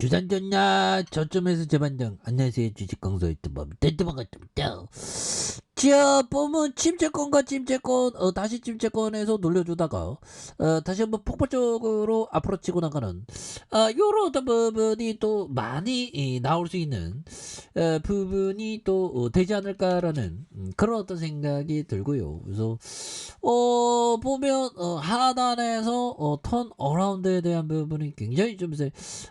주산전야 저점에서 재반등. 안녕하세요, 주식강사 유튜버 반갑습니다. 자, 보면 침체권과 침체권, 다시 침체권에서 놀려주다가 다시 한번 폭발적으로 앞으로 치고 나가는 요런 어떤 부분이 또 많이 나올 수 있는 부분이 또 되지 않을까라는 그런 어떤 생각이 들고요. 그래서 보면 하단에서 턴 어라운드에 대한 부분이 굉장히 좀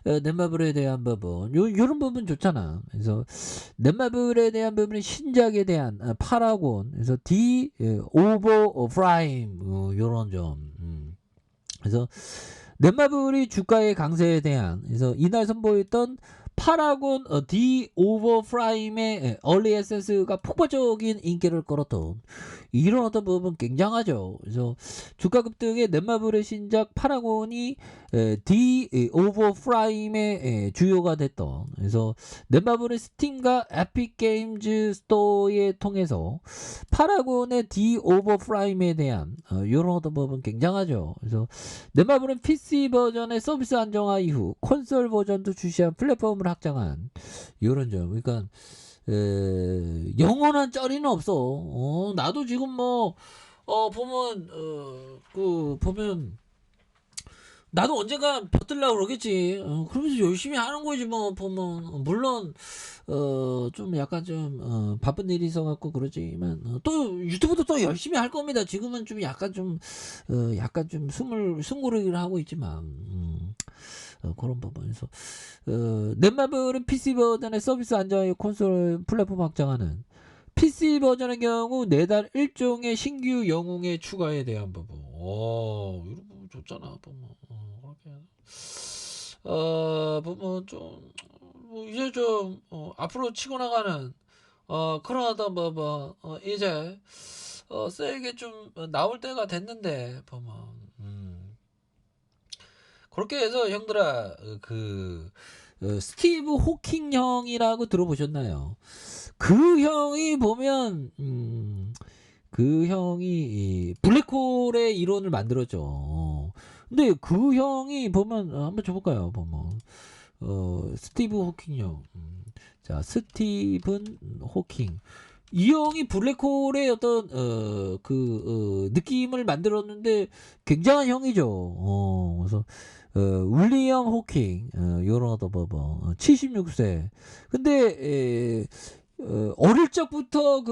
넷마블에 대한 부분, 요런 부분 좋잖아. 그래서 넷마블에 대한 부분이 신작에 대한 파라곤, 그래서 D 오버 프라임, 요런 점. 그래서 넷마블이 주가의 강세에 대한, 그래서 이날 선보였던 파라곤 D 오버 프라임의 얼리 액세스가 폭발적인 인기를 끌었던 이런 어떤 부분 굉장하죠. 그래서 주가 급등의 넷마블의 신작 파라곤이 D 오버 프라임의 주요가 됐던, 그래서 넷마블의 스팀과 에픽 게임즈 스토어에 통해서 파라곤의 D 오버 프라임에 대한 이런 어떤 부분 굉장하죠. 그래서 넷마블은 PC 버전의 서비스 안정화 이후 콘솔 버전도 출시한 플랫폼을 확장한 이런 점. 그러니까 영원한 쩌리는 없어. 나도 지금 뭐 보면 보면 나도 언젠가 벼들려고 그러겠지. 그러면서 열심히 하는 거지 뭐. 보면 물론 좀 약간 좀 바쁜 일이 있어갖고 그러지만 또 유튜브도 또 열심히 할 겁니다. 지금은 좀 약간 좀 약간 좀 숨고르기를 하고 있지만 그런 부분에서 넷마블은 PC 버전의 서비스 안정화 콘솔 플랫폼 확장하는 PC 버전의 경우 내달 1종의 신규 영웅의 추가에 대한 부분. 이런 부분 좋잖아. 보면 그렇게 보면 좀 뭐 이제 좀 앞으로 치고 나가는 그런 어떤 이제 세게 좀 나올 때가 됐는데 보면 그렇게 해서 형들아 스티브 호킹 형이라고 들어보셨나요? 그 형이 보면 그 형이 이 블랙홀의 이론을 만들었죠. 근데 그 형이 보면 한번 줘볼까요? 보면 스티브 호킹 형. 자, 스티븐 호킹. 이 형이 블랙홀의 어떤 느낌을 만들었는데 굉장한 형이죠. 그래서 윌리엄 호킹, 요런 어떤 76세. 근데 어릴 적부터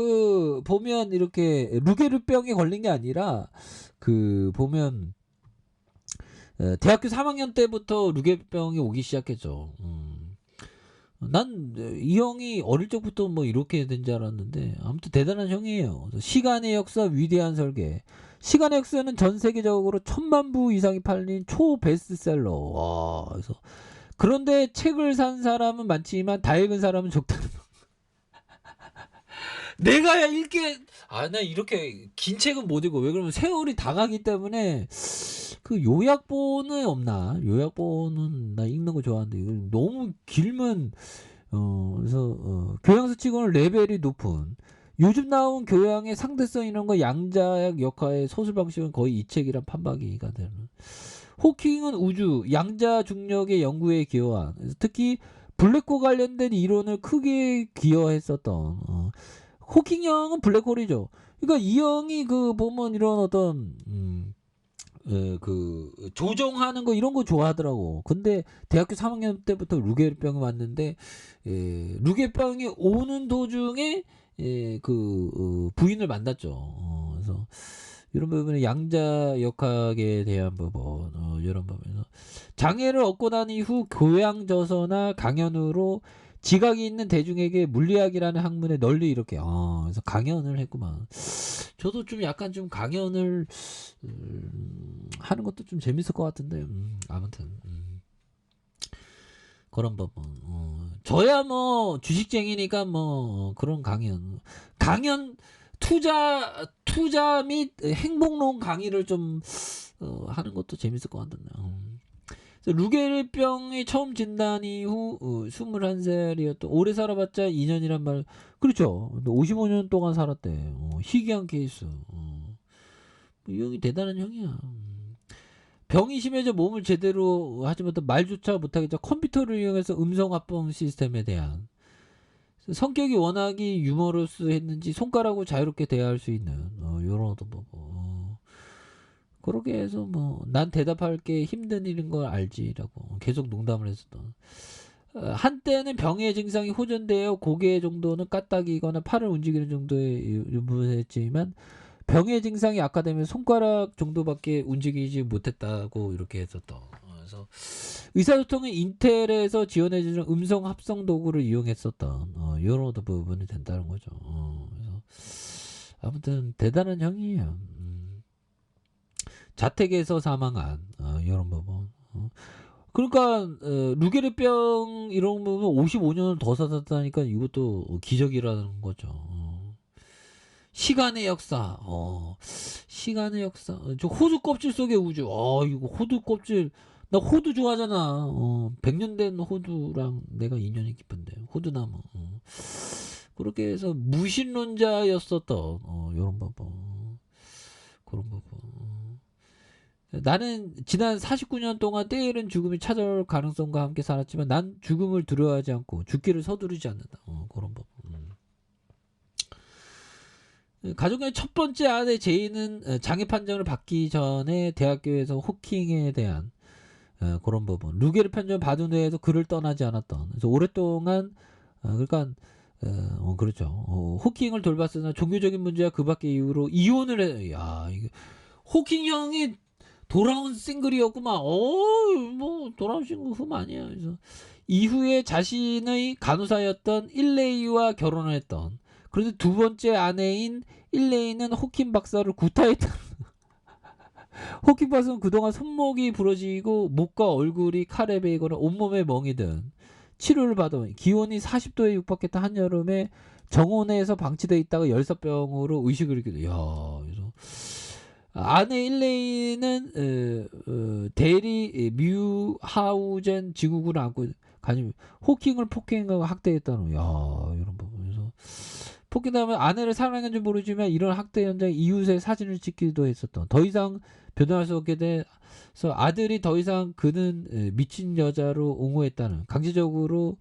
보면 이렇게 루게르병에 걸린 게 아니라 보면 대학교 3학년 때부터 루게르병이 오기 시작했죠. 난 이 형이 어릴 적부터 뭐 이렇게 된 줄 알았는데 아무튼 대단한 형이에요. 시간의 역사 위대한 설계. 시간의 역사는 전 세계적으로 1000만 부 이상이 팔린 초 베스트셀러. 와, 그래서 그런데 책을 산 사람은 많지만 다 읽은 사람은 적다는 거. 내가 읽게 나 이렇게 긴 책은 못 읽어. 왜 그러면 세월이 다 가기 때문에 그 요약본은 없나? 요약본은 나 읽는 거 좋아하는데 이거 너무 길면 그래서 교양서치고는 레벨이 높은 요즘 나온 교양의 상대성 이런 거 양자역 역할의 소설 방식은 거의 이 책이랑 판박이가 되는. 호킹은 우주 양자 중력의 연구에 기여한, 특히 블랙홀 관련된 이론을 크게 기여했었던 호킹 형은 블랙홀이죠. 그러니까 이 형이 보면 이런 어떤 조정하는 거 이런 거 좋아하더라고. 근데 대학교 3학년 때부터 루게르병이 왔는데 루게르병이 오는 도중에 부인을 만났죠. 그래서 이런 부분에 양자 역학에 대한 부분, 이런 부분에서 장애를 얻고 난 이후 교양 저서나 강연으로 지각이 있는 대중에게 물리학이라는 학문에 널리 이렇게 그래서 강연을 했구만. 저도 좀 약간 좀 강연을 하는 것도 좀 재밌을 것 같은데 아무튼 그런 부분. 저야 뭐 주식쟁이니까 뭐 그런 강연 투자 및 행복론 강의를 좀 하는 것도 재밌을 것 같은데. 루게르병이 처음 진단 이후 21살이었던, 오래 살아봤자 2년이란 말. 그렇죠. 55년 동안 살았대. 희귀한 케이스. 이 형이 대단한 형이야. 병이 심해져 몸을 제대로 하지 못한 말조차 못하겠죠. 컴퓨터를 이용해서 음성 합성 시스템에 대한 성격이 워낙이 유머러스했는지 손가락으로 자유롭게 대화할 수 있는 요런 것도 보고 그렇게 해서 뭐 난 대답할 게 힘든 일인 걸 알지라고 계속 농담을 했었던. 한때는 병의 증상이 호전되어 고개 정도는 까딱이거나 팔을 움직이는 정도에 유무했지만 병의 증상이 악화되면 손가락 정도밖에 움직이지 못했다고 이렇게 했었던. 그래서 의사소통은 인텔에서 지원해주는 음성 합성 도구를 이용했었던 이런 부분이 된다는 거죠. 그래서 아무튼 대단한 형이에요. 자택에서 사망한 이런 부분. 그러니까 루게르병 이런 부분 55년을 더 살았다니까 이것도 기적이라는 거죠. 시간의 역사. 시간의 역사. 저 호두 껍질 속의 우주. 이거 호두 껍질. 나 호두 좋아하잖아. 100년 된 호두랑 내가 인연이 깊은데. 호두나무. 그렇게 해서 무신론자였었던 요런 부분. 그런 부분. 나는 지난 49년 동안 때이른 죽음이 찾아올 가능성과 함께 살았지만 난 죽음을 두려워하지 않고 죽기를 서두르지 않는다. 그런 부분. 가족의 첫 번째 아내 제이는 장애 판정을 받기 전에 대학교에서 호킹에 대한 그런 부분. 루게르 판정 받은 후에도 그를 떠나지 않았던. 그래서 오랫동안 그러니까 그렇죠. 호킹을 돌봤으나 종교적인 문제와 그 밖의 이유로 이혼을 해. 야, 이게 호킹 형이 돌아온 싱글이었구만. 뭐 돌아온 싱글 흠 아니야. 그래서 이후에 자신의 간호사였던 일레이와 결혼을 했던. 그런데 두 번째 아내인 일레이는 호킹 박사를 구타했다. 호킹 박사는 그동안 손목이 부러지고 목과 얼굴이 칼에 베이거나 온몸에 멍이 든 치료를 받아 기온이 40도에 육박했던 한여름에 정원에서 방치되어 있다가 열사병으로 의식을 잃게 돼. 야, 그래서 아내 일레이는 대리 뮤하우젠 지구군을 안고 가지고 호킹을 폭행하고 학대했다는. 야, 이런 부분에서 폭행하면 아내를 사랑했는지 모르지만 이런 학대 현장 이웃의 사진을 찍기도 했었던. 더 이상 변호할 수 없게 돼서 아들이 더 이상 그는 미친 여자로 옹호했다는. 강제적으로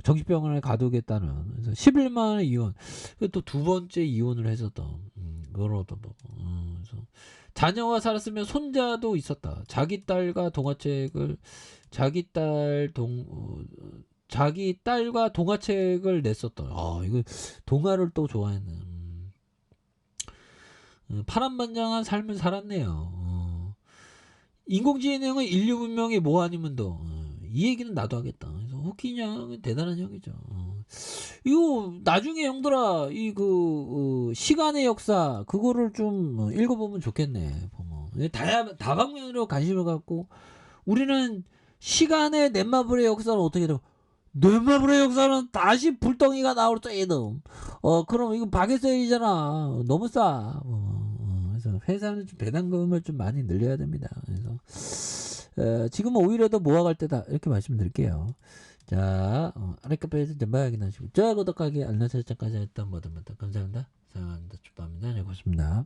정신병원에 가두겠다는. 그래서 11만원의 이혼. 또 두 번째 이혼을 했었던. 그런 어떤 뭐. 그래서 자녀와 살았으면 손자도 있었다. 자기 딸과 동화책을 자기 딸과 동화책을 냈었던. 이거 동화를 또 좋아했는. 파란만장한 삶을 살았네요. 인공지능은 인류 문명의 뭐 아니면 더. 이 얘기는 나도 하겠다. 그래서 호킹 형은 대단한 형이죠. 이거 나중에 형들아 시간의 역사 그거를 좀 읽어보면 좋겠네. 보면 다방면으로 관심을 갖고 우리는 시간의 넷마블의 역사는 어떻게 돼? 넷마블의 역사는 다시 불덩이가 나올 때 이놈. 그럼 이거 박애세이잖아. 너무 싸. 그래서 회사는 좀 배당금을 좀 많이 늘려야 됩니다. 그래서 지금은 오히려 더 모아갈 때다 이렇게 말씀드릴게요. 자, 아랫카페에서 전방하기 나시고, 구독하기, 알람 설정까지 했던 모든 분들 감사합니다. 사랑합니다. 축복합니다. 네, 고맙습니다.